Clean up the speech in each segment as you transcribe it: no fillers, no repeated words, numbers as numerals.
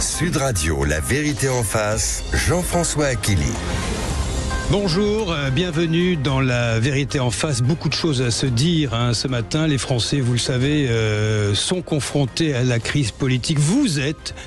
Sud Radio, la vérité en face, Jean-François Achilly. Bonjour, bienvenue dans la vérité en face. Beaucoup de choses à se dire ce matin. Les Français, vous le savez, sont confrontés à la crise politique.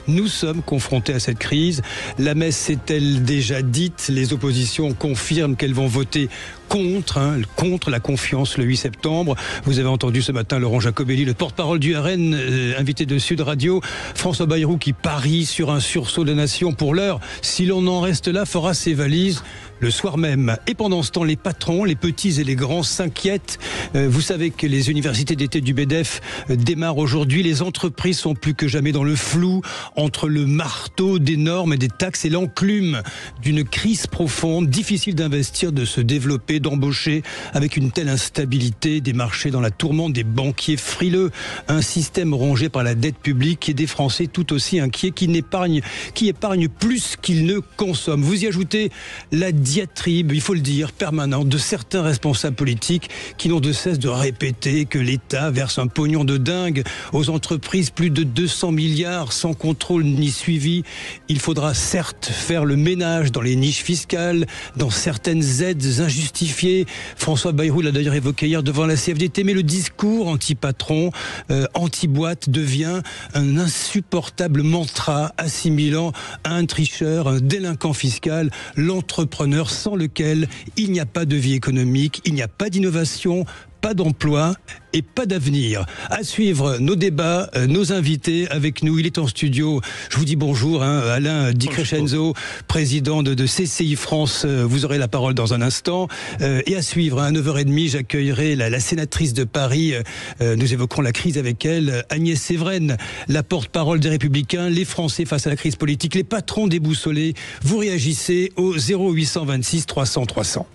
Nous sommes confrontés à cette crise. La messe s'est-elle déjà dite? Les oppositions confirment qu'elles vont voter contre la confiance le 8 septembre. Vous avez entendu ce matin Laurent Jacobelli, le porte-parole du RN, invité de Sud Radio. François Bayrou qui parie sur un sursaut de la nation. Pour l'heure, si l'on en reste là, fera ses valises le soir même. Et pendant ce temps, les patrons, les petits et les grands s'inquiètent. Vous savez que les universités d'été du MEDEF démarrent aujourd'hui. Les entreprises sont plus que jamais dans le flou entre le marteau des normes et des taxes et l'enclume d'une crise profonde. Difficile d'investir, de se développer, d'embaucher avec une telle instabilité, des marchés dans la tourmente, des banquiers frileux, un système rongé par la dette publique et des Français tout aussi inquiets qui épargnent plus qu'ils ne consomment. Vous y ajoutez la diatribe, il faut le dire, permanente de certains responsables politiques qui n'ont de cesse de répéter que l'État verse un pognon de dingue aux entreprises, plus de 200 milliards sans contrôle ni suivi. Il faudra certes faire le ménage dans les niches fiscales, dans certaines aides injustifiées. François Bayrou l'a d'ailleurs évoqué hier devant la CFDT, mais le discours anti-patron, anti-boîte devient un insupportable mantra assimilant à un tricheur, un délinquant fiscal, l'entrepreneur sans lequel il n'y a pas de vie économique, il n'y a pas d'innovation, pas d'emploi et pas d'avenir. À suivre nos débats, nos invités avec nous. Il est en studio. Je vous dis bonjour, Alain Di Crescenzo, président de CCI France. Vous aurez la parole dans un instant. Et à suivre, à 9h30, j'accueillerai la sénatrice de Paris. Nous évoquerons la crise avec elle, Agnès Séveraine, la porte-parole des Républicains. Les Français face à la crise politique, les patrons déboussolés. Vous réagissez au 0826 300 300.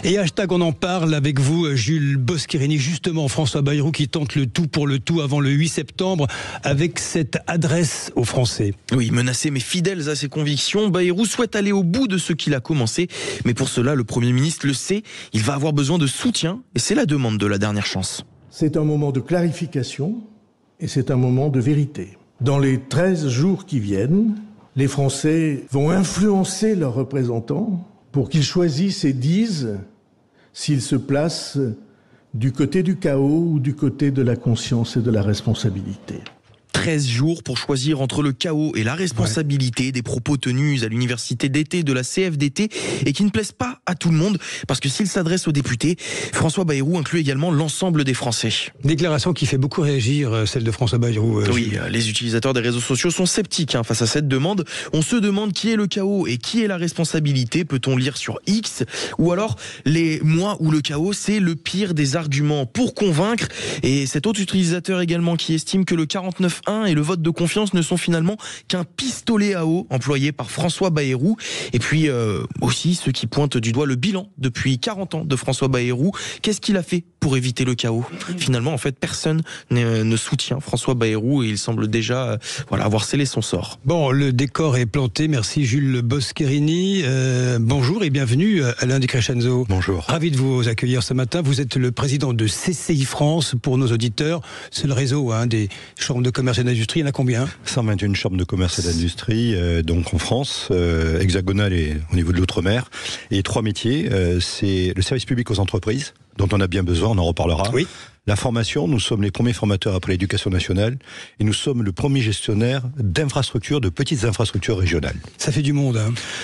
Et hashtag on en parle avec vous, Jules Boscherini, justement François Bayrou qui tente le tout pour le tout avant le 8 septembre avec cette adresse aux Français. Oui, menacé mais fidèle à ses convictions, Bayrou souhaite aller au bout de ce qu'il a commencé. Mais pour cela, le Premier ministre le sait, il va avoir besoin de soutien et c'est la demande de la dernière chance. C'est un moment de clarification et c'est un moment de vérité. Dans les 13 jours qui viennent, les Français vont influencer leurs représentants pour qu'ils choisissent et disent s'ils se placent du côté du chaos ou du côté de la conscience et de la responsabilité. 13 jours pour choisir entre le chaos et la responsabilité des propos tenus à l'université d'été de la CFDT et qui ne plaisent pas à tout le monde parce que s'il s'adresse aux députés, François Bayrou inclut également l'ensemble des Français. Déclaration qui fait beaucoup réagir, celle de François Bayrou. Oui, les utilisateurs des réseaux sociaux sont sceptiques face à cette demande. On se demande qui est le chaos et qui est la responsabilité, peut-on lire sur X, ou alors moi ou le chaos, c'est le pire des arguments pour convaincre. Et cet autre utilisateur également qui estime que le 49.1 et le vote de confiance ne sont finalement qu'un pistolet à eau employé par François Bayrou. Et puis aussi ceux qui pointent du doigt le bilan depuis 40 ans de François Bayrou. Qu'est-ce qu'il a fait pour éviter le chaos? Finalement, en fait, personne ne soutient François Bayrou et il semble déjà avoir scellé son sort. Bon, le décor est planté. Merci Jules Boscherini. Bonjour et bienvenue Alain Di Crescenzo. Bonjour. Ravi de vous accueillir ce matin. Vous êtes le président de CCI France pour nos auditeurs. C'est le réseau des chambres de commerce et d'industrie. Il y en a combien? 121 chambres de commerce et d'industrie, donc en France, hexagonale et au niveau de l'outre-mer. Et 3 métiers, c'est le service public aux entreprises, dont on a bien besoin, on en reparlera. Oui. La formation, nous sommes les premiers formateurs après l'éducation nationale et nous sommes le premier gestionnaire d'infrastructures, de petites infrastructures régionales. Ça fait du monde.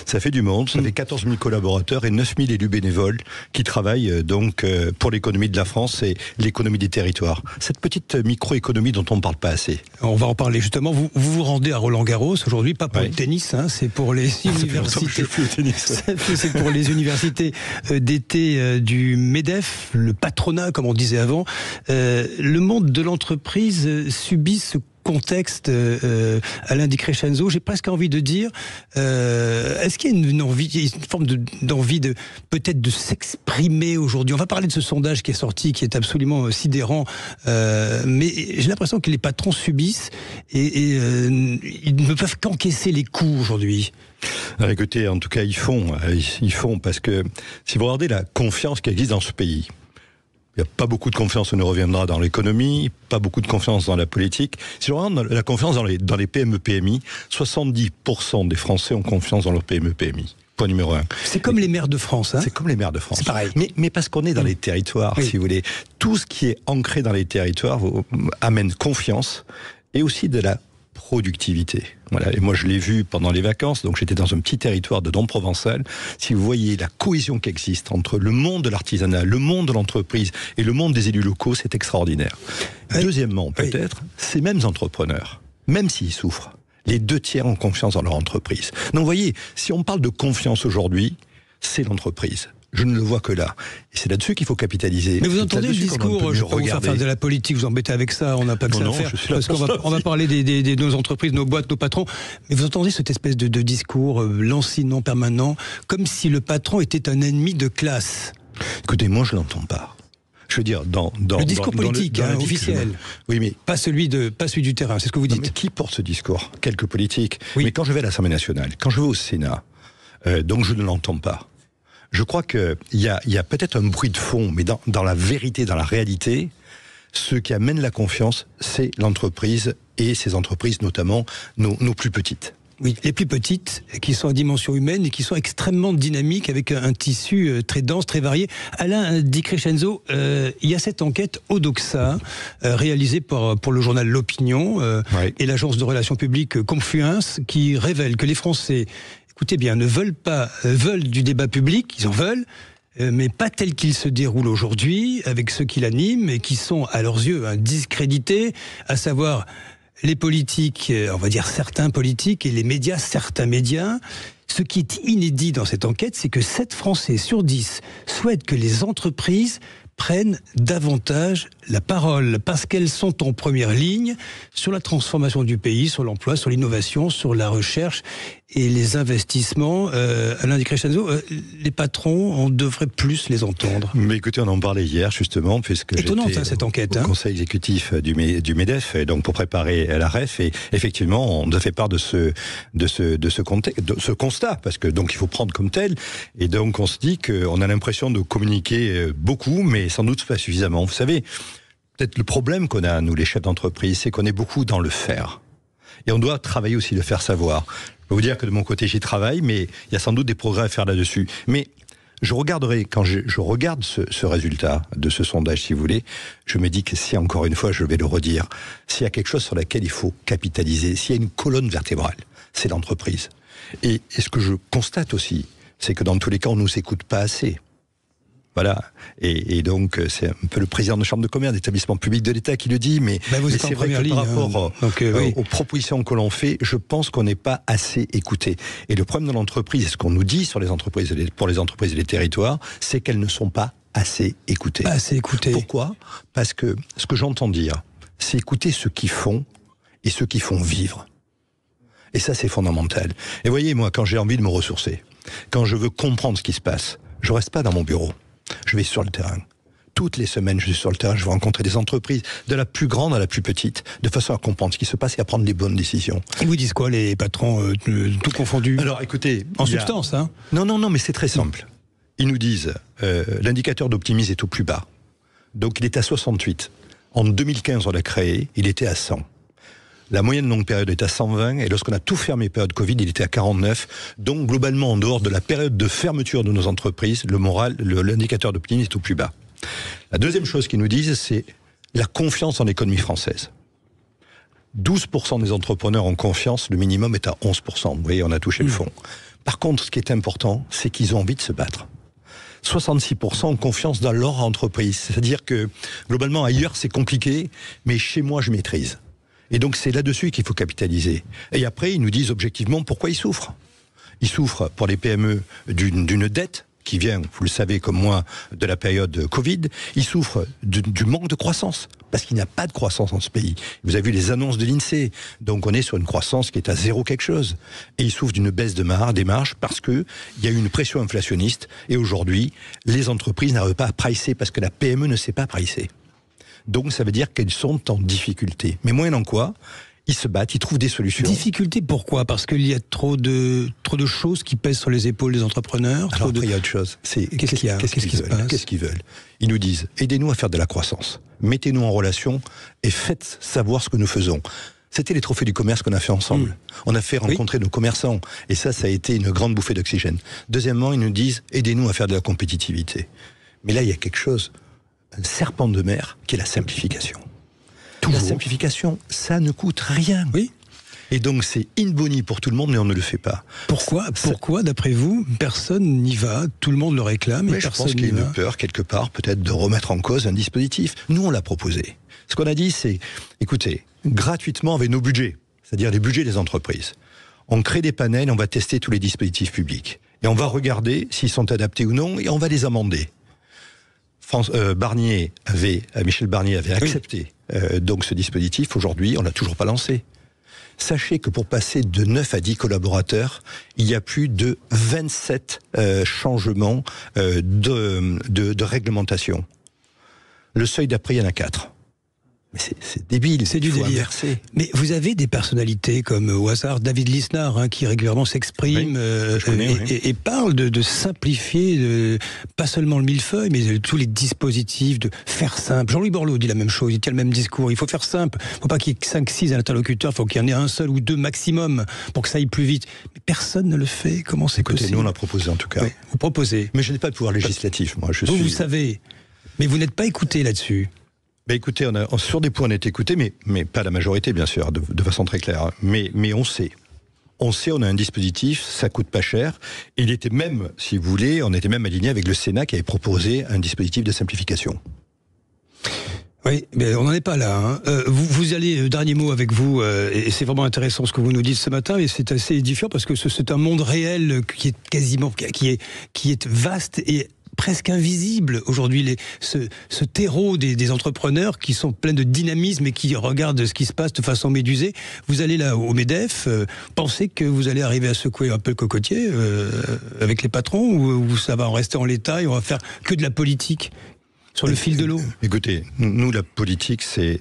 Ça fait du monde, ça fait 14 000 collaborateurs et 9 000 élus bénévoles qui travaillent donc pour l'économie de la France et l'économie des territoires. Cette petite microéconomie dont on ne parle pas assez. On va en parler justement. Vous vous rendez à Roland-Garros aujourd'hui, pas pour le tennis, c'est pour les universités. C'est pour les universités d'été du MEDEF, le patronat comme on disait avant. Le monde de l'entreprise subit ce contexte, Alain Di Crescenzo, j'ai presque envie de dire, est-ce qu'il y a une forme d'envie de peut-être de s'exprimer aujourd'hui? On va parler de ce sondage qui est sorti, qui est absolument sidérant, mais j'ai l'impression que les patrons subissent et ils ne peuvent qu'encaisser les coups aujourd'hui. Alors écoutez, en tout cas, ils font parce que si vous regardez la confiance qui existe dans ce pays, Il n'y a pas beaucoup de confiance, on y reviendra, dans l'économie, pas beaucoup de confiance dans la politique. Si on regarde la confiance dans les PME-PMI, 70% des Français ont confiance dans leurs PME-PMI. Point numéro 1. C'est comme les maires de France. Hein. C'est comme les maires de France. C'est pareil. Mais parce qu'on est dans les territoires, si vous voulez. Tout ce qui est ancré dans les territoires amène confiance et aussi de la productivité. Voilà. Et moi, je l'ai vu pendant les vacances. Donc, j'étais dans un petit territoire de Dom Provençal. Si vous voyez la cohésion qui existe entre le monde de l'artisanat, le monde de l'entreprise et le monde des élus locaux, c'est extraordinaire. Deuxièmement, peut-être, ces mêmes entrepreneurs, même s'ils souffrent, les 2/3 ont confiance dans leur entreprise. Donc, vous voyez, si on parle de confiance aujourd'hui, c'est l'entreprise. Je ne le vois que là. Et c'est là-dessus qu'il faut capitaliser. Mais vous entendez le discours, je ne vais pas faire de la politique, vous embêtez avec ça, on n'a pas que ça à faire, parce qu'on va parler de nos entreprises, nos boîtes, nos patrons. Mais vous entendez cette espèce de discours lancinant, permanent, comme si le patron était un ennemi de classe. Écoutez, moi je ne l'entends pas. Je veux dire, le discours politique, officiel. Oui, mais pas celui du terrain, c'est ce que vous dites. Mais qui porte ce discours? Quelques politiques. Oui. Mais quand je vais à l'Assemblée nationale, quand je vais au Sénat, donc je ne l'entends pas. Je crois qu'il y a peut-être un bruit de fond, mais dans la vérité, dans la réalité, ce qui amène la confiance, c'est l'entreprise et ces entreprises, notamment nos plus petites. Oui, les plus petites, qui sont à dimension humaine et qui sont extrêmement dynamiques, avec un tissu très dense, très varié. Alain Di Crescenzo, il y a cette enquête Odoxa, réalisée pour le journal L'Opinion et l'agence de relations publiques Confluence, qui révèle que les Français, écoutez bien, veulent du débat public, ils en veulent, mais pas tel qu'il se déroule aujourd'hui, avec ceux qui l'animent et qui sont, à leurs yeux, discrédités, à savoir les politiques, on va dire certains politiques, et les médias, certains médias. Ce qui est inédit dans cette enquête, c'est que 7 Français sur 10 souhaitent que les entreprises prennent davantage la parole, parce qu'elles sont en première ligne sur la transformation du pays, sur l'emploi, sur l'innovation, sur la recherche et les investissements. Alain Di Crescenzo, les patrons, on devrait plus les entendre. Mais écoutez, on en parlait hier justement, puisque étonnante, j'étais cette enquête, au conseil exécutif du MEDEF, et donc pour préparer la REF, et effectivement, on a fait part de ce constat, parce que donc il faut prendre comme tel, et donc on se dit qu'on a l'impression de communiquer beaucoup, mais sans doute pas suffisamment. Vous savez, peut-être le problème qu'on a, nous les chefs d'entreprise, c'est qu'on est beaucoup dans le faire. Et on doit travailler aussi le faire savoir. Je peux vous dire que de mon côté, j'y travaille, mais il y a sans doute des progrès à faire là-dessus. Mais je regarderai, quand je regarde ce résultat de ce sondage, si vous voulez, je me dis que si, encore une fois, je vais le redire, s'il y a quelque chose sur laquelle il faut capitaliser, s'il y a une colonne vertébrale, c'est l'entreprise. Et ce que je constate aussi, c'est que dans tous les cas, on ne nous écoute pas assez. Voilà, et donc c'est un peu le président de chambre de commerce d'établissement public de l'État qui le dit, mais c'est vrai que par rapport aux propositions que l'on fait, je pense qu'on n'est pas assez écouté. Et le problème de l'entreprise, et ce qu'on nous dit sur les entreprises, pour les entreprises et les territoires, c'est qu'elles ne sont pas assez écoutées. Pas assez écoutées. Pourquoi ? Parce que ce que j'entends dire, c'est écouter ceux qui font et ceux qui font vivre. Et ça, c'est fondamental. Et voyez, moi, quand j'ai envie de me ressourcer, quand je veux comprendre ce qui se passe, je reste pas dans mon bureau. Je vais sur le terrain. Toutes les semaines, je suis sur le terrain, je vais rencontrer des entreprises, de la plus grande à la plus petite, de façon à comprendre ce qui se passe et à prendre les bonnes décisions. Ils vous disent quoi, les patrons, tout confondus ? Alors, écoutez... En substance, hein ? Non, mais c'est très simple. Ils nous disent, l'indicateur d'optimisme est au plus bas. Donc, il est à 68. En 2015, on l'a créé, il était à 100. La moyenne longue période est à 120, et lorsqu'on a tout fermé période Covid, il était à 49. Donc, globalement, en dehors de la période de fermeture de nos entreprises, l'indicateur d'optimisme est au plus bas. La deuxième chose qu'ils nous disent, c'est la confiance en l'économie française. 12% des entrepreneurs ont confiance, le minimum est à 11%. Vous voyez, on a touché le fond. Par contre, ce qui est important, c'est qu'ils ont envie de se battre. 66% ont confiance dans leur entreprise. C'est-à-dire que, globalement, ailleurs, c'est compliqué, mais chez moi, je maîtrise. Et donc c'est là-dessus qu'il faut capitaliser. Et après, ils nous disent objectivement pourquoi ils souffrent. Ils souffrent pour les PME d'une dette qui vient, vous le savez comme moi, de la période Covid. Ils souffrent du manque de croissance, parce qu'il n'y a pas de croissance dans ce pays. Vous avez vu les annonces de l'INSEE, donc on est sur une croissance qui est à 0 quelque chose. Et ils souffrent d'une baisse des marges parce qu'il y a eu une pression inflationniste, et aujourd'hui, les entreprises n'arrivent pas à pricer, parce que la PME ne sait pas pricer. Donc ça veut dire qu'elles sont en difficulté. Mais moyennant quoi, Ils se battent, ils trouvent des solutions. Difficulté, pourquoi? Parce qu'il y a trop de choses qui pèsent sur les épaules des entrepreneurs. Alors après, il y a autre chose. Qu'est-ce qu'il y a? Qu'est-ce qui se passe? Qu'est-ce qu'ils veulent? Ils nous disent, aidez-nous à faire de la croissance. Mettez-nous en relation et faites savoir ce que nous faisons. C'était les trophées du commerce qu'on a fait ensemble. On a fait rencontrer nos commerçants. Et ça a été une grande bouffée d'oxygène. Deuxièmement, ils nous disent, aidez-nous à faire de la compétitivité. Mais là, il y a quelque chose, un serpent de mer, qui est la simplification. La simplification, ça ne coûte rien. Oui. Et donc c'est in boni pour tout le monde, mais on ne le fait pas. Pourquoi, d'après vous, personne n'y va? Tout le monde le réclame, mais je pense qu'il y a une peur, quelque part, peut-être de remettre en cause un dispositif. Nous, on l'a proposé. Ce qu'on a dit, c'est, écoutez, gratuitement avec nos budgets, c'est-à-dire les budgets des entreprises, on crée des panels, on va tester tous les dispositifs publics. Et on va regarder s'ils sont adaptés ou non, et on va les amender. Michel Barnier avait accepté donc ce dispositif. Aujourd'hui, on l'a toujours pas lancé. Sachez que pour passer de 9 à 10 collaborateurs, il y a plus de 27 changements de réglementation. Le seuil d'après, il y en a 4. Mais c'est débile, c'est du délire. Inverser. Mais vous avez des personnalités comme au hasard David Lisnard qui régulièrement s'exprime et parle de simplifier, pas seulement le millefeuille, mais de tous les dispositifs, de faire simple. Jean-Louis Borloo dit la même chose, il tient le même discours. Il faut faire simple, il ne faut pas qu'il y ait 5-6 interlocuteurs, il faut qu'il y en ait un seul ou deux maximum pour que ça aille plus vite. Mais personne ne le fait, comment c'est possible? Nous on l'a proposé en tout cas. Oui, vous proposez. Mais je n'ai pas de pouvoir législatif, moi. Vous savez, mais vous n'êtes pas écouté là-dessus. Ben écoutez, sur des points on est écouté, mais pas la majorité bien sûr, de façon très claire. Mais on sait. On a un dispositif, ça coûte pas cher. Il était même, si vous voulez, on était même aligné avec le Sénat qui avait proposé un dispositif de simplification. Oui, mais on n'en est pas là. Vous allez, dernier mot avec vous, et c'est vraiment intéressant ce que vous nous dites ce matin, et c'est assez édifiant parce que c'est un monde réel qui est quasiment, qui est vaste et presque invisible aujourd'hui, ce terreau des entrepreneurs qui sont pleins de dynamisme et qui regardent ce qui se passe de façon médusée. Vous allez là au MEDEF, pensez que vous allez arriver à secouer un peu le cocotier avec les patrons, ou ça va en rester en l'état et on va faire que de la politique sur le fil de l'eau? Écoutez, nous la politique c'est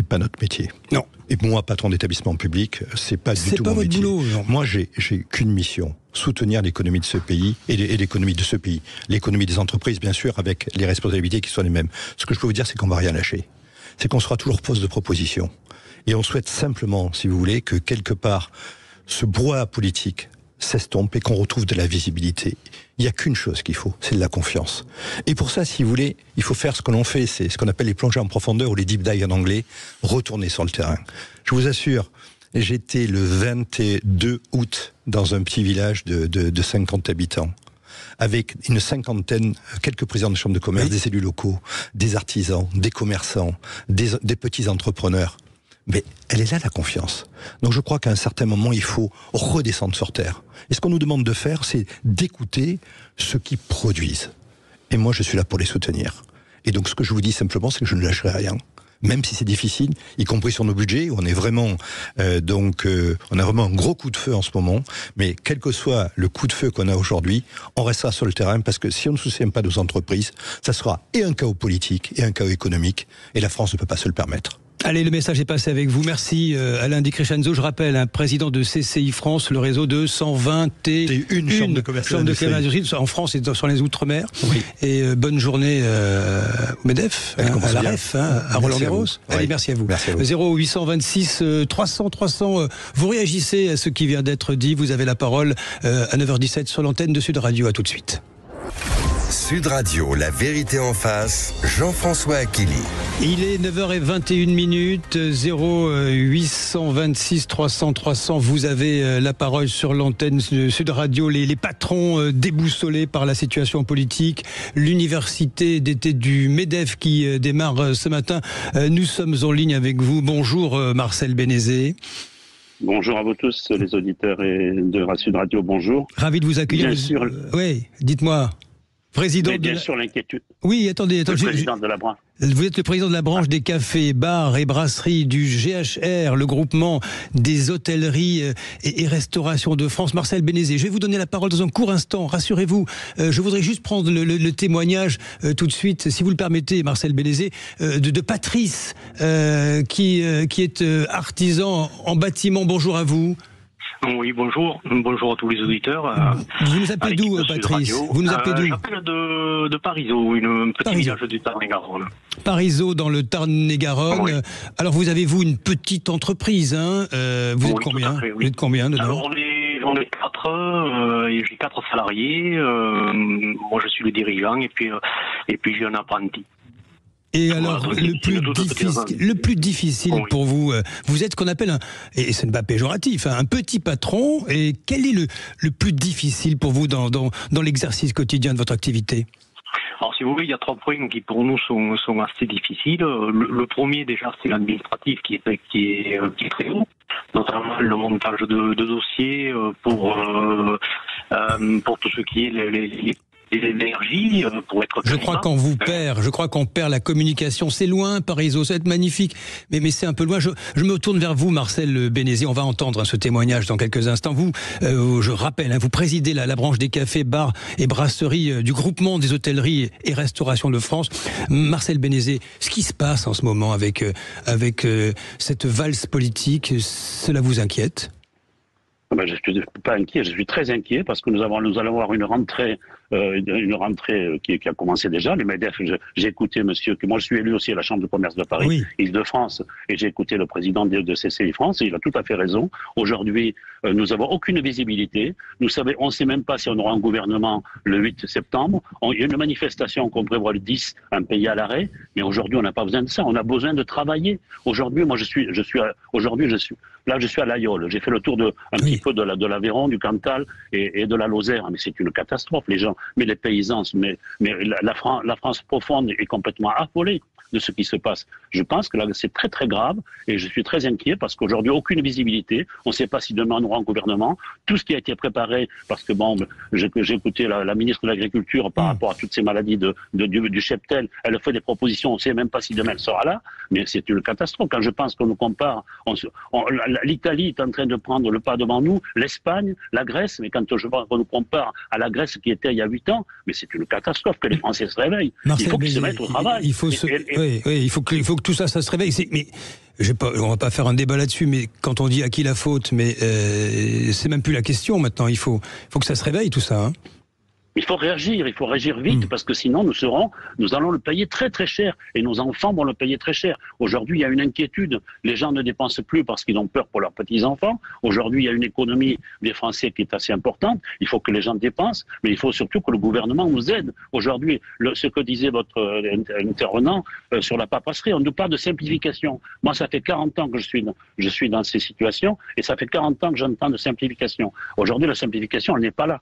pas notre métier. Non. Et moi, patron d'établissement public, c'est pas du tout mon métier. Boulot, non. Moi, j'ai qu'une mission, soutenir l'économie de ce pays et l'économie de ce pays. L'économie des entreprises, bien sûr, avec les responsabilités qui sont les mêmes. Ce que je peux vous dire, c'est qu'on va rien lâcher. C'est qu'on sera toujours force de proposition. Et on souhaite simplement, si vous voulez, que quelque part, ce brouhaha politique s'estompe et qu'on retrouve de la visibilité. Il n'y a qu'une chose qu'il faut, c'est de la confiance. Et pour ça, si vous voulez, il faut faire ce que l'on fait, c'est ce qu'on appelle les plongées en profondeur ou les deep dive en anglais, retourner sur le terrain. Je vous assure, j'étais le 22 août dans un petit village de 50 habitants, avec une cinquantaine, quelques présidents de chambre de commerce, des élus locaux, des artisans, des commerçants, des petits entrepreneurs. Mais elle est là, la confiance. Donc je crois qu'à un certain moment, il faut redescendre sur terre. Et ce qu'on nous demande de faire, c'est d'écouter ceux qui produisent. Et moi, je suis là pour les soutenir. Et donc ce que je vous dis simplement, c'est que je ne lâcherai rien. Même si c'est difficile, y compris sur nos budgets, où on est vraiment, on a vraiment un gros coup de feu en ce moment. Mais quel que soit le coup de feu qu'on a aujourd'hui, on restera sur le terrain parce que si on ne soutient pas nos entreprises, ça sera et un chaos politique et un chaos économique. Et la France ne peut pas se le permettre. Allez, le message est passé avec vous. Merci Alain Di Crescenzo. Je rappelle, président de CCI France, le réseau de 121 chambres de commerce en France et sur les Outre-mer. Oui. Et bonne journée au MEDEF, à la REF, à Roland-Garros. Allez, merci à vous. 0826 300 300. Vous réagissez à ce qui vient d'être dit. Vous avez la parole à 9h17 sur l'antenne de Sud Radio. À tout de suite. Sud Radio, la vérité en face, Jean-François Akili. Il est 9h21, 0826 300 300. Vous avez la parole sur l'antenne de Sud Radio. Les patrons déboussolés par la situation politique. L'université d'été du MEDEF qui démarre ce matin. Nous sommes en ligne avec vous. Bonjour Marcel Bénézé. Bonjour à vous tous, les auditeurs de Sud Radio, bonjour. Ravi de vous accueillir. Bien sûr. Oui, dites-moi. Président Mais bien sûr, l'inquiétude. Oui, attendez. Président de la branche. Vous êtes le président de la branche des cafés, bars et brasseries du GHR, le groupement des hôtelleries et restaurations de France. Marcel Bénézé, je vais vous donner la parole dans un court instant, rassurez-vous. Je voudrais juste prendre le témoignage tout de suite, si vous le permettez, Marcel Bénézé, de Patrice, qui est artisan en bâtiment. Bonjour à vous. Oui, bonjour. Bonjour à tous les auditeurs. Vous nous appelez d'où, Patrice? Vous nous appelez d'où? J'appelle de Parisot, un petit village du Tarn-et-Garonne. Parisot, dans le Tarn-et-Garonne. Oui. Alors, vous une petite entreprise, hein? Vous êtes combien? Fait, oui. Vous êtes combien dedans? Alors, on est 4, et j'ai 4 salariés. Moi, je suis le dirigeant, et puis j'ai un apprenti. Et alors, le plus difficile oui. pour vous, vous êtes ce qu'on appelle et ce n'est pas péjoratif, un petit patron. Et quel est le plus difficile pour vous dans l'exercice quotidien de votre activité? Alors, si vous voulez, il y a 3 points qui pour nous sont assez difficiles. Le premier, déjà, c'est l'administratif qui est très haut, notamment le montage de dossiers pour tout ce qui est l'énergie pour être. Je crois qu'on perd la communication. C'est loin, Parisot, ça va être magnifique, mais c'est un peu loin. Je me tourne vers vous, Marcel Bénézé. On va entendre ce témoignage dans quelques instants. Vous, je rappelle, vous présidez la branche des cafés, bars et brasseries du groupement des hôtelleries et restaurations de France. Marcel Bénézé, ce qui se passe en ce moment avec cette valse politique, cela vous inquiète? Je ne suis pas inquiet, je suis très inquiet parce que nous allons avoir une rentrée qui a commencé déjà. Les MEDEF, j'ai écouté monsieur, que moi je suis élu aussi à la Chambre de commerce de Paris, oui. Île-de-France, et j'ai écouté le président de CCI France, et il a tout à fait raison. Aujourd'hui, nous n'avons aucune visibilité. On ne sait même pas si on aura un gouvernement le 8 septembre. Il y a une manifestation qu'on prévoit le 10, un pays à l'arrêt, mais aujourd'hui on n'a pas besoin de ça. On a besoin de travailler. Aujourd'hui, moi je suis à l'Aïol. J'ai fait le tour petit peu de l'Aveyron, du Cantal et de la Lozère. Mais c'est une catastrophe, les gens. Mais les paysans, mais la France profonde est complètement affolée de ce qui se passe. Je pense que là, c'est très très grave et je suis très inquiet parce qu'aujourd'hui, aucune visibilité. On ne sait pas si demain on aura un gouvernement. Tout ce qui a été préparé, parce que j'ai écouté la ministre de l'Agriculture par rapport à toutes ces maladies du cheptel. Elle fait des propositions, on ne sait même pas si demain elle sera là, mais c'est une catastrophe. Quand je pense qu'on nous compare, l'Italie est en train de prendre le pas devant nous, l'Espagne, la Grèce, mais quand je vois qu'on nous compare à la Grèce qui était il y a 8 ans, mais c'est une catastrophe que les Français se réveillent. Marcel, il faut qu'ils se mettent au travail. Il faut que tout ça se réveille. Mais on va pas faire un débat là-dessus, mais quand on dit à qui la faute, mais c'est même plus la question maintenant. Il faut que ça se réveille tout ça. Hein. Il faut réagir vite parce que sinon nous allons le payer très très cher et nos enfants vont le payer très cher. Aujourd'hui, il y a une inquiétude. Les gens ne dépensent plus parce qu'ils ont peur pour leurs petits-enfants. Aujourd'hui, il y a une économie des Français qui est assez importante. Il faut que les gens dépensent, mais il faut surtout que le gouvernement nous aide. Aujourd'hui, ce que disait votre intervenant sur la paperasserie, on nous parle de simplification. Moi, ça fait 40 ans que je suis dans ces situations et ça fait 40 ans que j'entends de simplification. Aujourd'hui, la simplification, elle n'est pas là.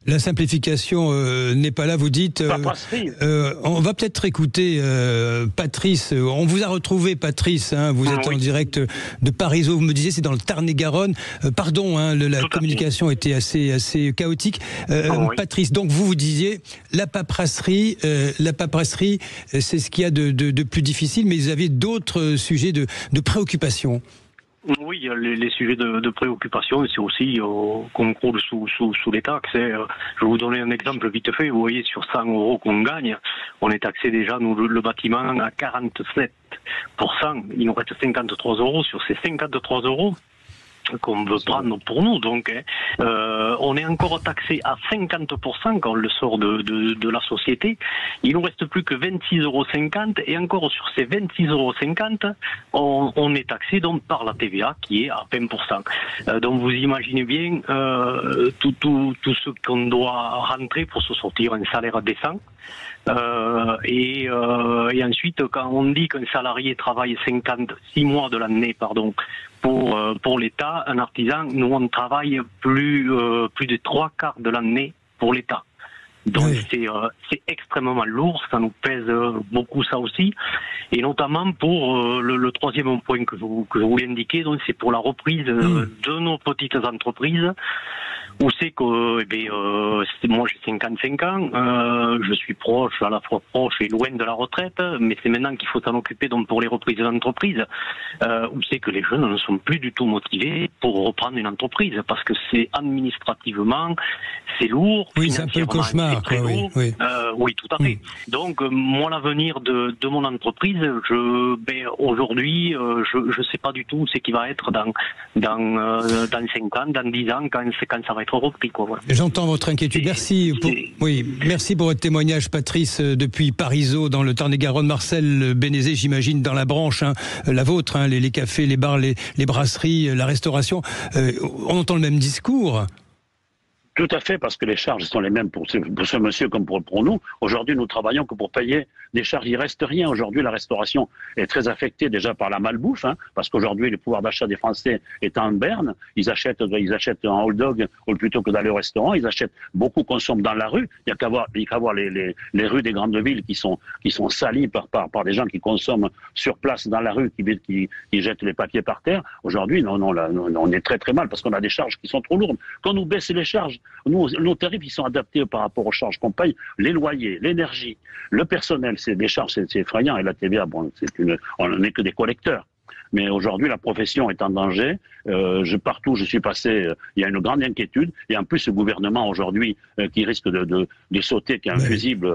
La simplification n'est pas là, vous dites. On va peut-être écouter Patrice. On vous a retrouvé, Patrice. Hein, vous êtes en direct de Parisot. Vous me disiez, c'est dans le Tarn-et-Garonne. La communication était assez chaotique. Patrice, donc vous disiez, la paperasserie, c'est ce qu'il y a de plus difficile, mais vous avez d'autres sujets de préoccupation. Oui, il y a les sujets de préoccupation, c'est aussi qu'on croule sous les taxes. Je vais vous donner un exemple vite fait. Vous voyez, sur 100 € qu'on gagne, on est taxé déjà, nous, le bâtiment, à 47%. Il nous reste 53 € sur ces 53 € qu'on veut prendre pour nous. Donc, on est encore taxé à 50% quand on le sort de la société. Il nous reste plus que 26,50 € et encore sur ces 26,50 €, on est taxé donc par la TVA qui est à 20%. Donc vous imaginez bien tout ce qu'on doit rentrer pour se sortir un salaire décent. Et ensuite, quand on dit qu'un salarié travaille 6 mois de l'année, pour l'État, un artisan, nous on travaille plus de 3/4 de l'année pour l'État. Donc c'est extrêmement lourd, ça nous pèse beaucoup ça aussi, et notamment pour le troisième point que je voulais indiquer, donc c'est pour la reprise de nos petites entreprises. Où c'est que, moi j'ai 55 ans, je suis proche, à la fois proche et loin de la retraite, mais c'est maintenant qu'il faut s'en occuper donc pour les reprises d'entreprise. Où c'est que les jeunes ne sont plus du tout motivés pour reprendre une entreprise, parce que c'est administrativement, c'est lourd. Oui, c'est un peu le cauchemar, quoi, oui. Oui, tout à fait. Donc, moi, l'avenir de mon entreprise, aujourd'hui, je sais pas du tout ce qui va être dans 5 ans, dans 10 ans, quand ça va être repris, quoi. Voilà. J'entends votre inquiétude. Merci pour votre témoignage, Patrice, depuis Parisot, dans le Tarn-et-Garonne. Marcel Bénézé, j'imagine, dans la branche, la vôtre, les cafés, les bars, les brasseries, la restauration. On entend le même discours. Tout à fait, parce que les charges sont les mêmes pour ce monsieur comme pour nous. Aujourd'hui, nous travaillons que pour payer des charges. Il reste rien. Aujourd'hui, la restauration est très affectée déjà par la malbouffe, parce qu'aujourd'hui, le pouvoir d'achat des Français est en berne. Ils achètent un hot dog plutôt que d'aller au restaurant. Ils achètent, beaucoup consomment dans la rue. Il n'y a qu'à voir les rues des grandes villes qui sont salies par des gens qui consomment sur place dans la rue, qui jettent les papiers par terre. Aujourd'hui, on est très très mal parce qu'on a des charges qui sont trop lourdes. Quand nous baissons les charges, nos tarifs ils sont adaptés par rapport aux charges qu'on paye, les loyers, l'énergie, le personnel, c'est des charges, c'est effrayant. Et la TVA, on n'est que des collecteurs. Mais aujourd'hui, la profession est en danger. Partout où je suis passé, il y a une grande inquiétude. Et en plus, ce gouvernement aujourd'hui qui risque de sauter, qui est infusible,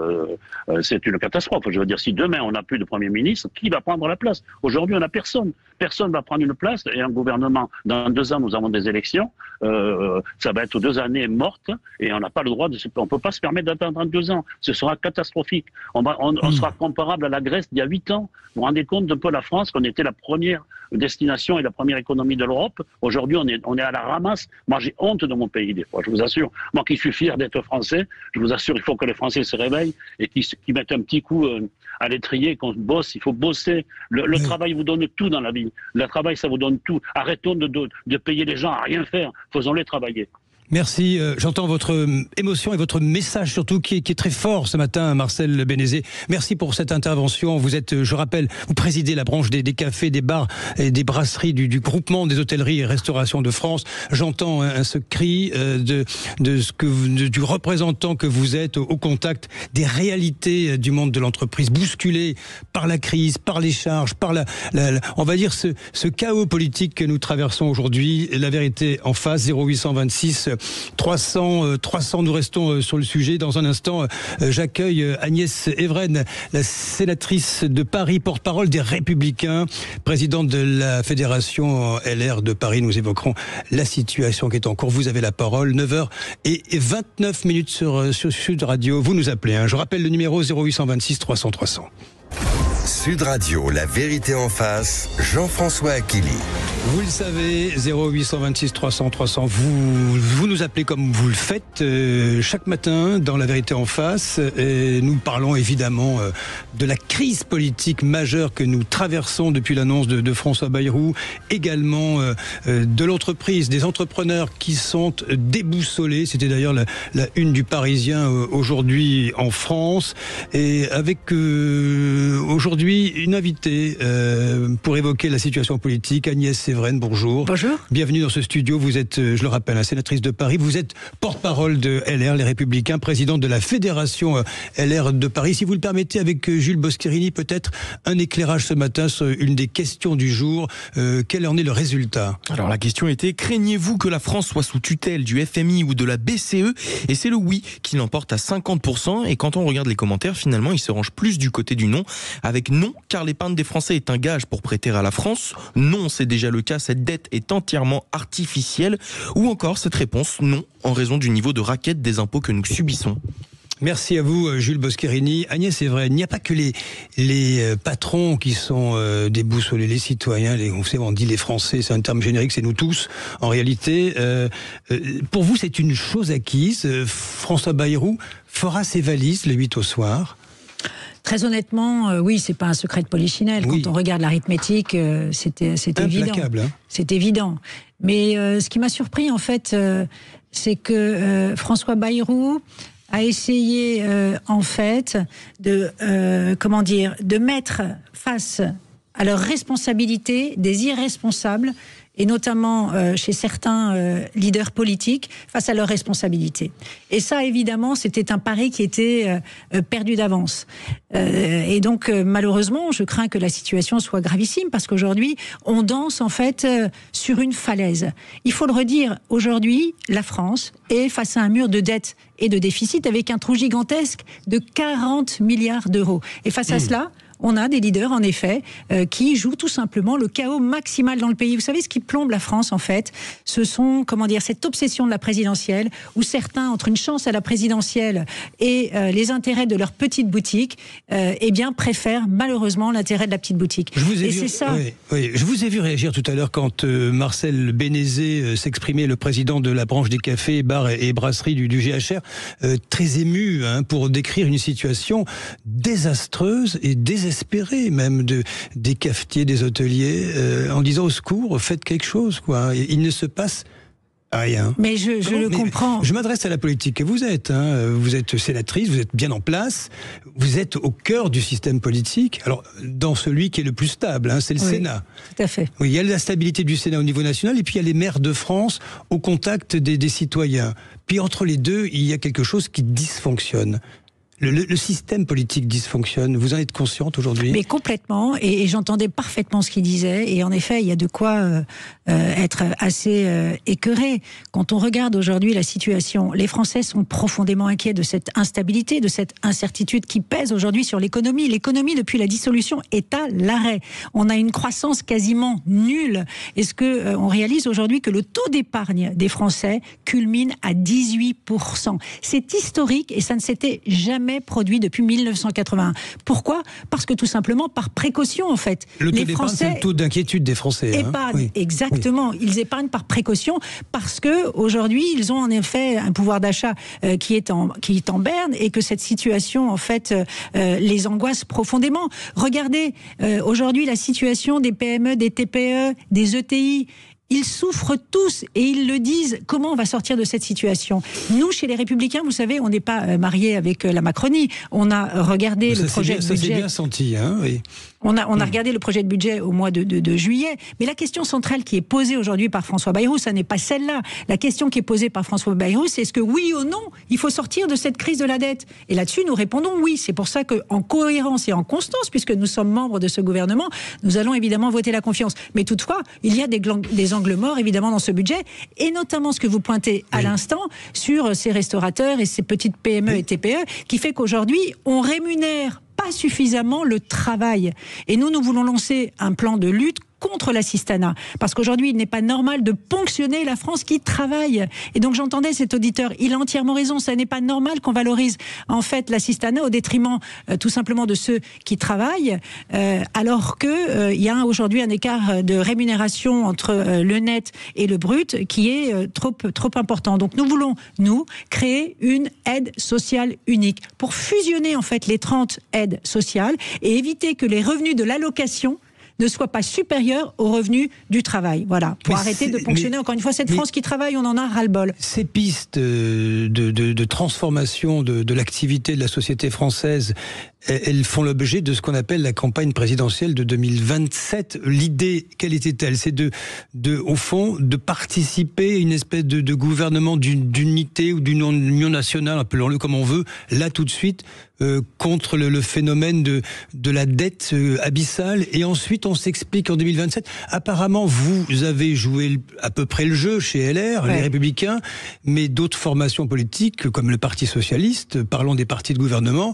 c'est une catastrophe. Je veux dire, si demain on n'a plus de Premier ministre, qui va prendre la place? Aujourd'hui, on n'a personne. Personne ne va prendre une place. Et un gouvernement, dans 2 ans, nous avons des élections. Ça va être 2 années mortes. Et on n'a pas le droit on ne peut pas se permettre d'attendre 2 ans. Ce sera catastrophique. On sera comparable à la Grèce d'il y a 8 ans. Vous vous rendez compte d'un peu la France, qu'on était la première destination et la première économie de l'Europe. Aujourd'hui, on est à la ramasse. Moi, j'ai honte de mon pays, des fois, je vous assure. Moi qui suis fier d'être français, je vous assure, il faut que les Français se réveillent et qu'ils mettent un petit coup à l'étrier, qu'on bosse. Il faut bosser. Le travail vous donne tout dans la vie. Le travail, ça vous donne tout. Arrêtons de payer les gens à rien faire. Faisons-les travailler. Merci, j'entends votre émotion et votre message surtout qui est très fort ce matin, Marcel Bénézé. Merci pour cette intervention. Vous êtes, je rappelle, vous présidez la branche des cafés, des bars et des brasseries du groupement des hôtelleries et restaurations de France. J'entends ce cri du représentant que vous êtes au contact des réalités du monde de l'entreprise, bousculé par la crise, par les charges, par on va dire ce chaos politique que nous traversons aujourd'hui. La vérité en face, 0826 300, nous restons sur le sujet. Dans un instant, j'accueille Agnès Evren, la sénatrice de Paris, porte-parole des Républicains, présidente de la Fédération LR de Paris. Nous évoquerons la situation qui est en cours. Vous avez la parole. 9h29 sur Sud Radio. Vous nous appelez. Je rappelle le numéro 0826 300 300. Sud Radio, la vérité en face, Jean-François Achilly. Vous le savez, 0826 300 300, vous nous appelez comme vous le faites chaque matin dans La Vérité en face. Et nous parlons évidemment de la crise politique majeure que nous traversons depuis l'annonce de François Bayrou, également de l'entreprise, des entrepreneurs qui sont déboussolés. C'était d'ailleurs la une du Parisien aujourd'hui en France. Et avec aujourd'hui une invitée pour évoquer la situation politique, Agnès Evren, bonjour. Bonjour. Bienvenue dans ce studio. Vous êtes, je le rappelle, sénatrice de Paris. Vous êtes porte-parole de LR, les Républicains, présidente de la Fédération LR de Paris. Si vous le permettez, avec Jules Boscherini, peut-être un éclairage ce matin sur une des questions du jour. Quel en est le résultat? Alors la question était, craignez-vous que la France soit sous tutelle du FMI ou de la BCE? Et c'est le oui qui l'emporte à 50%. Et quand on regarde les commentaires, finalement, il se range plus du côté du non. Avec non, car l'épargne des Français est un gage pour prêter à la France. Non, c'est déjà le cas, cette dette est entièrement artificielle. Ou encore cette réponse, non, en raison du niveau de raquette des impôts que nous subissons. Merci à vous, Jules Boscherini. Agnès, c'est vrai, il n'y a pas que les patrons qui sont déboussolés, les citoyens, on dit les Français, c'est un terme générique, c'est nous tous. En réalité, pour vous, c'est une chose acquise. François Bayrou fera ses valises le 8 au soir. Très honnêtement, oui, c'est pas un secret de polichinelle. Oui. Quand on regarde l'arithmétique, c'est évident. Hein. C'est évident. Mais ce qui m'a surpris, en fait, c'est que François Bayrou a essayé, en fait, de mettre face à leurs responsabilités des irresponsables et notamment chez certains leaders politiques, face à leurs responsabilités. Et ça, évidemment, c'était un pari qui était perdu d'avance. Et donc, malheureusement, je crains que la situation soit gravissime, parce qu'aujourd'hui, on danse en fait sur une falaise. Il faut le redire, aujourd'hui, la France est face à un mur de dette et de déficit avec un trou gigantesque de 40 milliards d'euros. Et face à cela, on a des leaders, en effet, qui jouent tout simplement le chaos maximal dans le pays. Vous savez, ce qui plombe la France, en fait, ce sont, cette obsession de la présidentielle, où certains, entre une chance à la présidentielle et les intérêts de leur petite boutique, préfèrent malheureusement l'intérêt de la petite boutique. Je vous ai vu réagir tout à l'heure quand Marcel Bénézé s'exprimait, le président de la branche des cafés, bars et brasseries du GHR, très ému pour décrire une situation désastreuse et désespérée même des cafetiers, des hôteliers, en disant au secours, faites quelque chose, quoi. Il ne se passe rien. Mais je le comprends. Je m'adresse à la politique que vous êtes. Vous êtes sénatrice, vous êtes bien en place, vous êtes au cœur du système politique. Alors, dans celui qui est le plus stable, c'est le Sénat. Tout à fait. Oui, il y a la stabilité du Sénat au niveau national, et puis il y a les maires de France au contact des citoyens. Puis entre les deux, il y a quelque chose qui dysfonctionne. Le système politique dysfonctionne. Vous en êtes consciente aujourd'hui ? Mais complètement, et j'entendais parfaitement ce qu'il disait, et en effet, il y a de quoi être assez écœuré. Quand on regarde aujourd'hui la situation, les Français sont profondément inquiets de cette instabilité, de cette incertitude qui pèse aujourd'hui sur l'économie. L'économie, depuis la dissolution, est à l'arrêt. On a une croissance quasiment nulle. Est-ce qu'on réalise aujourd'hui que le taux d'épargne des Français culmine à 18%. C'est historique, et ça ne s'était jamais produit depuis 1981. Pourquoi ? Parce que tout simplement, par précaution, en fait. Le taux d'épargne, c'est le taux d'inquiétude des Français. Épargnent, exactement. Oui. Ils épargnent par précaution parce que aujourd'hui, ils ont en effet un pouvoir d'achat qui est en berne, et que cette situation, en fait, les angoisse profondément. Regardez aujourd'hui la situation des PME, des TPE, des ETI. Ils souffrent tous, et ils le disent. Comment on va sortir de cette situation ? Nous, chez les Républicains, vous savez, on n'est pas mariés avec la Macronie. On a regardé le projet de budget. Ça s'est bien senti, oui. On a regardé le projet de budget au mois de juillet. Mais la question centrale qui est posée aujourd'hui par François Bayrou, ça n'est pas celle-là. La question qui est posée par François Bayrou, c'est est-ce que oui ou non, il faut sortir de cette crise de la dette ? Et là-dessus, nous répondons oui. C'est pour ça qu'en cohérence et en constance, puisque nous sommes membres de ce gouvernement, nous allons évidemment voter la confiance. Mais toutefois, il y a des angles morts, évidemment, dans ce budget, et notamment ce que vous pointez à l'instant sur ces restaurateurs et ces petites PME et TPE, qui fait qu'aujourd'hui, on rémunère pas suffisamment le travail. Et nous voulons lancer un plan de lutte contre l'assistanat. Parce qu'aujourd'hui, il n'est pas normal de ponctionner la France qui travaille. Et donc, j'entendais cet auditeur, il a entièrement raison, ça n'est pas normal qu'on valorise, en fait, l'assistanat au détriment, tout simplement, de ceux qui travaillent, alors que il y a aujourd'hui un écart de rémunération entre le net et le brut qui est trop important. Donc, nous voulons, créer une aide sociale unique pour fusionner, en fait, les 30 aides sociales et éviter que les revenus de l'allocation ne soit pas supérieur aux revenus du travail. Voilà, pour arrêter de ponctionner, encore une fois, cette France qui travaille, on en a ras-le-bol. Ces pistes de transformation de l'activité de la société française, elles font l'objet de ce qu'on appelle la campagne présidentielle de 2027. L'idée, quelle était-elle ? C'est au fond, de participer à une espèce de gouvernement d'unité ou d'une union nationale, appelons-le comme on veut, là tout de suite, contre le phénomène de la dette abyssale. Et ensuite, on s'explique en 2027. Apparemment, vous avez joué à peu près le jeu chez LR, les Républicains, mais d'autres formations politiques, comme le Parti Socialiste, parlons des partis de gouvernement,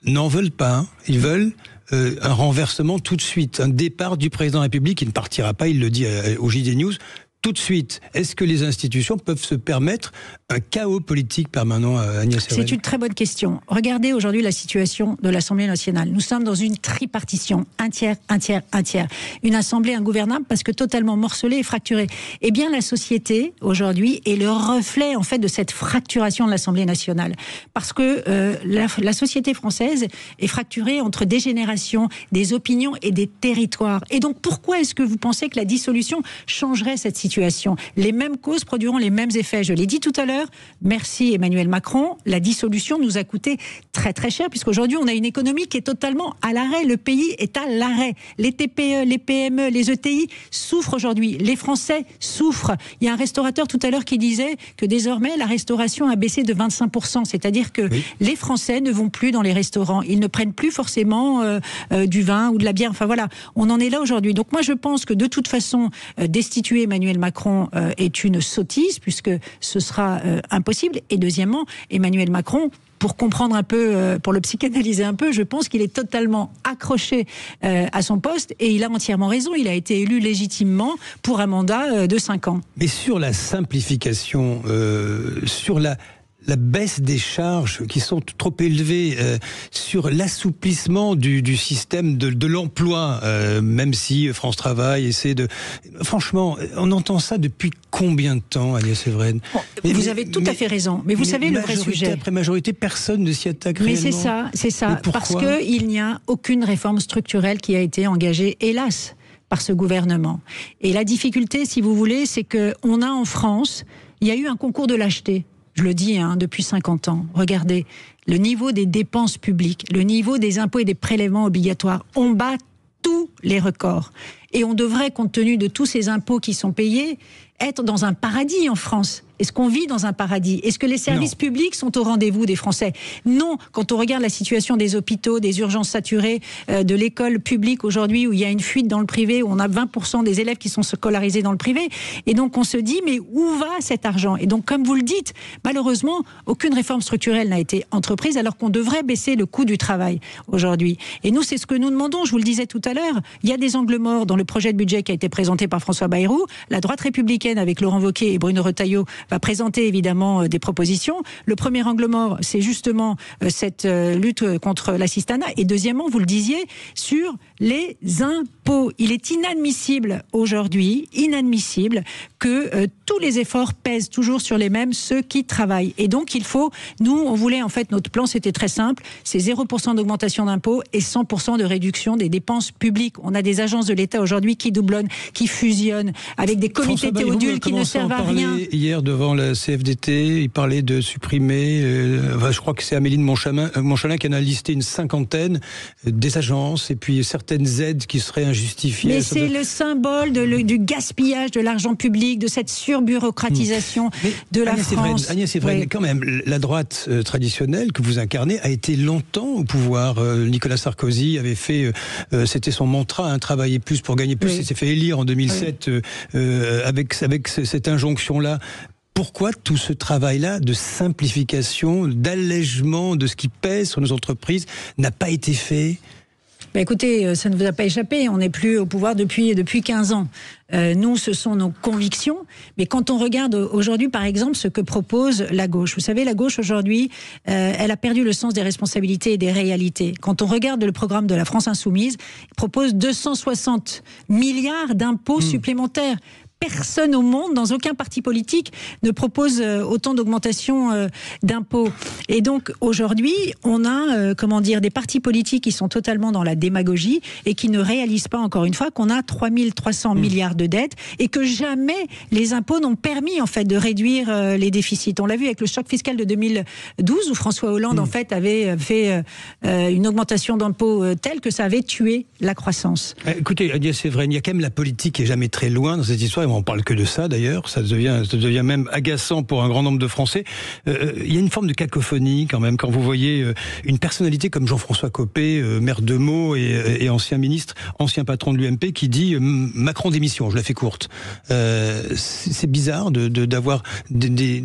n'en veulent pas. Ils veulent un renversement tout de suite, un départ du président de la République qui ne partira pas, il le dit au JD News, tout de suite. Est-ce que les institutions peuvent se permettre un chaos politique permanent, Agnès Evren ? C'est une très bonne question. Regardez aujourd'hui la situation de l'Assemblée nationale. Nous sommes dans une tripartition, un tiers. Une assemblée ingouvernable parce que totalement morcelée et fracturée. Eh bien, la société, aujourd'hui, est le reflet, en fait, de cette fracturation de l'Assemblée nationale. Parce que la société française est fracturée entre des générations, des opinions et des territoires. Et donc, pourquoi est-ce que vous pensez que la dissolution changerait cette situation ? situation. Les mêmes causes produiront les mêmes effets. Je l'ai dit tout à l'heure, merci Emmanuel Macron, la dissolution nous a coûté très très cher, puisqu'aujourd'hui on a une économie qui est totalement à l'arrêt. Le pays est à l'arrêt. Les TPE, les PME, les ETI souffrent aujourd'hui. Les Français souffrent. Il y a un restaurateur tout à l'heure qui disait que désormais la restauration a baissé de 25%. C'est-à-dire que les Français ne vont plus dans les restaurants. Ils ne prennent plus forcément du vin ou de la bière. Enfin voilà, on en est là aujourd'hui. Donc moi je pense que de toute façon, destituer Emmanuel Macron est une sottise, puisque ce sera impossible. Et deuxièmement, Emmanuel Macron, pour comprendre un peu, pour le psychanalyser un peu, je pense qu'il est totalement accroché à son poste, et il a entièrement raison. Il a été élu légitimement pour un mandat de 5 ans. Mais sur la simplification, sur la baisse des charges qui sont trop élevées, sur l'assouplissement du système de l'emploi, même si France Travail essaie de... Franchement, on entend ça depuis combien de temps, Agnès Evren? Vous avez tout à fait raison, mais vous savez le vrai sujet. Après majorité, personne ne s'y attaque réellement. Mais c'est ça, parce qu'il n'y a aucune réforme structurelle qui a été engagée, hélas, par ce gouvernement. Et la difficulté, si vous voulez, c'est qu'on a en France, il y a eu un concours de lâcheté. Je le dis depuis 50 ans. Regardez, le niveau des dépenses publiques, le niveau des impôts et des prélèvements obligatoires, on bat tous les records. Et on devrait, compte tenu de tous ces impôts qui sont payés, être dans un paradis en France. Est-ce qu'on vit dans un paradis? Est-ce que les services publics sont au rendez-vous des Français? Non. Quand on regarde la situation des hôpitaux, des urgences saturées, de l'école publique aujourd'hui, où il y a une fuite dans le privé, où on a 20% des élèves qui sont scolarisés dans le privé, et donc on se dit, mais où va cet argent? Et donc, comme vous le dites, malheureusement, aucune réforme structurelle n'a été entreprise, alors qu'on devrait baisser le coût du travail aujourd'hui. Et nous, c'est ce que nous demandons. Je vous le disais tout à l'heure, il y a des angles morts dans le projet de budget qui a été présenté par François Bayrou. La droite républicaine, avec Laurent Wauquiez et Bruno Retailleau, va présenter évidemment des propositions. Le premier angle mort, c'est justement cette lutte contre l'assistanat. Et deuxièmement, vous le disiez, sur les impôts. Il est inadmissible aujourd'hui, que tous les efforts pèsent toujours sur les mêmes, ceux qui travaillent. Et donc il faut, nous on voulait en fait, notre plan c'était très simple, c'est 0% d'augmentation d'impôts et 100% de réduction des dépenses publiques. On a des agences de l'État aujourd'hui qui doublonnent, qui fusionnent, avec des comités théodules qui ne servent à rien. Hier devant la CFDT, il parlait de supprimer, je crois que c'est Amélie de Montchalin qui en a listé une 50aine des agences et puis certaines aides qui seraient injustifiées. Mais c'est le symbole du gaspillage de l'argent public, de cette surbureaucratisation de la France. Agnès Evren, quand même, la droite traditionnelle que vous incarnez a été longtemps au pouvoir. Nicolas Sarkozy avait fait, c'était son mantra, travailler plus pour gagner plus. Il s'est fait élire en 2007 avec cette injonction-là. Pourquoi tout ce travail-là de simplification, d'allègement de ce qui pèse sur nos entreprises n'a pas été fait ? Écoutez, ça ne vous a pas échappé, on n'est plus au pouvoir depuis 15 ans. Nous, ce sont nos convictions, mais quand on regarde aujourd'hui, par exemple, ce que propose la gauche, vous savez, la gauche aujourd'hui, elle a perdu le sens des responsabilités et des réalités. Quand on regarde le programme de la France Insoumise, il propose 260 milliards d'impôts supplémentaires. Personne au monde, dans aucun parti politique, ne propose autant d'augmentation d'impôts. Et donc, aujourd'hui, on a, des partis politiques qui sont totalement dans la démagogie et qui ne réalisent pas, encore une fois, qu'on a 3300 milliards de dettes et que jamais les impôts n'ont permis, en fait, de réduire les déficits. On l'a vu avec le choc fiscal de 2012, où François Hollande, en fait, avait fait une augmentation d'impôts telle que ça avait tué la croissance. Écoutez, Agnès Evren, il y a quand même la politique qui est jamais très loin dans cette histoire. On parle que de ça d'ailleurs, ça devient même agaçant pour un grand nombre de Français. Il y a une forme de cacophonie quand même quand vous voyez une personnalité comme Jean-François Copé, maire de Meaux et ancien ministre, ancien patron de l'UMP, qui dit Macron démission. Je la fais courte. C'est bizarre d'avoir des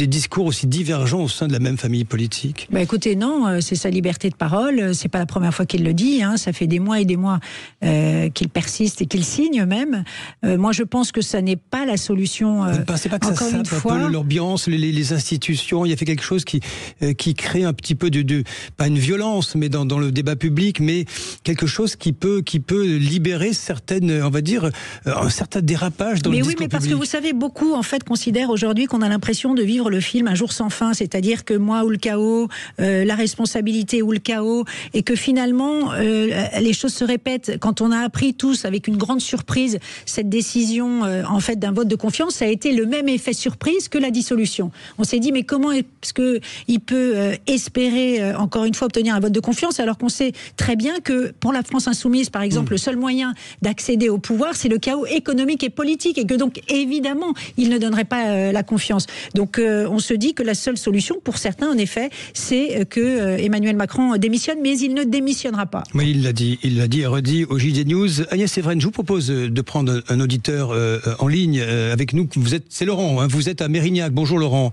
discours aussi divergents au sein de la même famille politique. Écoutez, non, c'est sa liberté de parole. C'est pas la première fois qu'il le dit. Ça fait des mois et des mois qu'il persiste et qu'il signe même. Moi, je pense que ça n'est pas la solution. Vous ne pensez pas que ça sape un peu l'ambiance, les institutions? Il y a fait quelque chose qui crée un petit peu pas une violence, mais dans le débat public, mais quelque chose qui peut libérer certaines, on va dire, un certain dérapage dans le discours public. Mais oui, mais parce que vous savez, beaucoup en fait considèrent aujourd'hui qu'on a l'impression de vivre le film Un jour sans fin, c'est-à-dire que moi ou le chaos, la responsabilité ou le chaos, et que finalement les choses se répètent. Quand on a appris tous avec une grande surprise cette décision l'occasion en fait d'un vote de confiance, ça a été le même effet surprise que la dissolution. On s'est dit mais comment est-ce qu'il peut espérer encore une fois obtenir un vote de confiance alors qu'on sait très bien que pour la France insoumise par exemple le seul moyen d'accéder au pouvoir c'est le chaos économique et politique et que donc évidemment il ne donnerait pas la confiance. Donc on se dit que la seule solution pour certains en effet c'est que Emmanuel Macron démissionne, mais il ne démissionnera pas. Oui, il l'a dit et redit au JD News. Agnès Evren, je vous propose de prendre un auditeur en ligne avec nous. C'est Laurent, hein, vous êtes à Mérignac. Bonjour Laurent.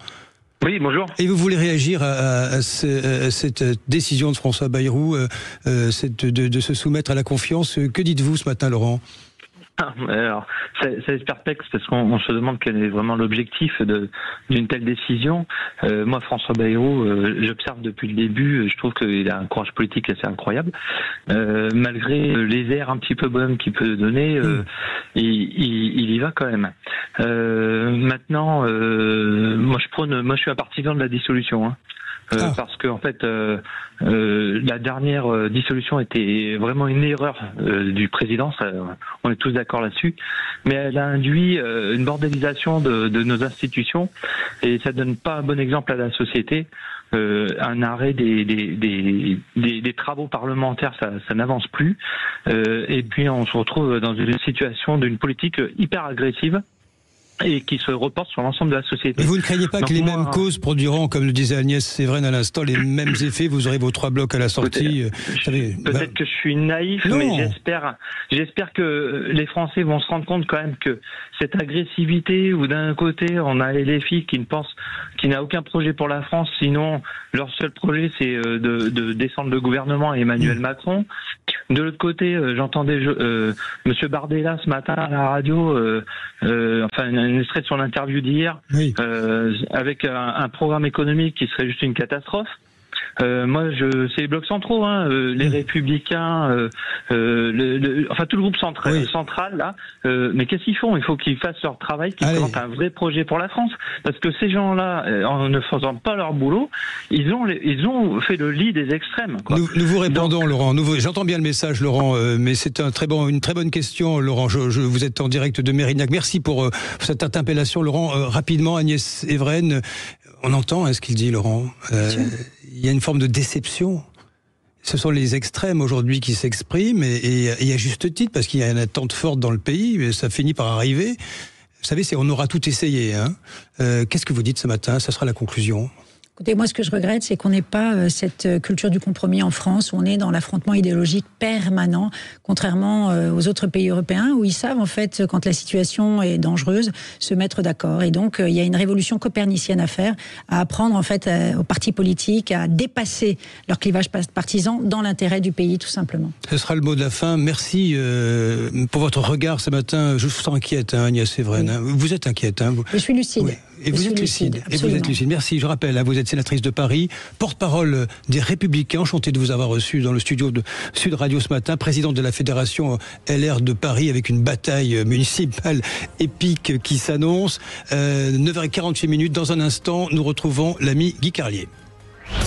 Oui, bonjour. Et vous voulez réagir à cette décision de François Bayrou de se soumettre à la confiance. Que dites-vous ce matin, Laurent ? Alors, ça est perplexe parce qu'on se demande quel est vraiment l'objectif d'une telle décision. Moi, François Bayrou, j'observe depuis le début, je trouve qu'il a un courage politique assez incroyable. Malgré les airs un petit peu bonhommes qu'il peut donner, il y va quand même. Maintenant, moi je suis un partisan de la dissolution. Hein. Parce que en fait, la dernière dissolution était vraiment une erreur du président. On est tous d'accord là-dessus. Mais elle a induit une bordélisation de nos institutions et ça donne pas un bon exemple à la société. Un arrêt des travaux parlementaires, ça n'avance plus. Et puis on se retrouve dans une situation d'une politique hyper agressive. Et qui se reporte sur l'ensemble de la société. Mais vous ne craignez pas que les mêmes causes produiront, comme le disait Agnès Evren à l'instant, les mêmes effets? Vous aurez vos 3 blocs à la sortie. Peut-être que je suis naïf, mais j'espère que les Français vont se rendre compte quand même que cette agressivité, où d'un côté on a LFI qui n'a aucun projet pour la France, sinon leur seul projet c'est de descendre le gouvernement et Emmanuel Macron. De l'autre côté, j'entendais Monsieur Bardella ce matin à la radio, un extrait de son interview d'hier, avec un programme économique qui serait juste une catastrophe. Moi, c'est les blocs centraux, les Républicains, tout le groupe central là. Mais qu'est-ce qu'ils font? Il faut qu'ils fassent leur travail, qu'ils présentent un vrai projet pour la France, parce que ces gens-là, en ne faisant pas leur boulot, ils ont fait le lit des extrêmes. Quoi. Nous vous répondons, Laurent. J'entends bien le message, Laurent, mais c'est une très bonne question, Laurent. Vous êtes en direct de Mérignac. Merci pour cette interpellation, Laurent. Rapidement, Agnès Evren, on entend ce qu'il dit, Laurent. Il y a une forme de déception. Ce sont les extrêmes aujourd'hui qui s'expriment et à juste titre, parce qu'il y a une attente forte dans le pays, mais ça finit par arriver. Vous savez, on aura tout essayé. Qu'est-ce que vous dites ce matin? Ça sera la conclusion. Écoutez, moi, ce que je regrette, c'est qu'on n'ait pas cette culture du compromis en France, où on est dans l'affrontement idéologique permanent, contrairement aux autres pays européens, où ils savent, en fait, quand la situation est dangereuse, se mettre d'accord. Et donc, il y a une révolution copernicienne à faire, à apprendre, en fait, aux partis politiques à dépasser leur clivage partisan dans l'intérêt du pays, tout simplement. Ce sera le mot de la fin. Merci pour votre regard ce matin. Je vous sens inquiète, Agnès Evren. Oui. Vous êtes inquiète. Je suis lucide. Oui. Et vous êtes lucide. Merci. Je rappelle, vous êtes sénatrice de Paris, porte-parole des Républicains. Enchanté de vous avoir reçu dans le studio de Sud Radio ce matin, présidente de la Fédération LR de Paris, avec une bataille municipale épique qui s'annonce. 9h48. Dans un instant, nous retrouvons l'ami Guy Carlier.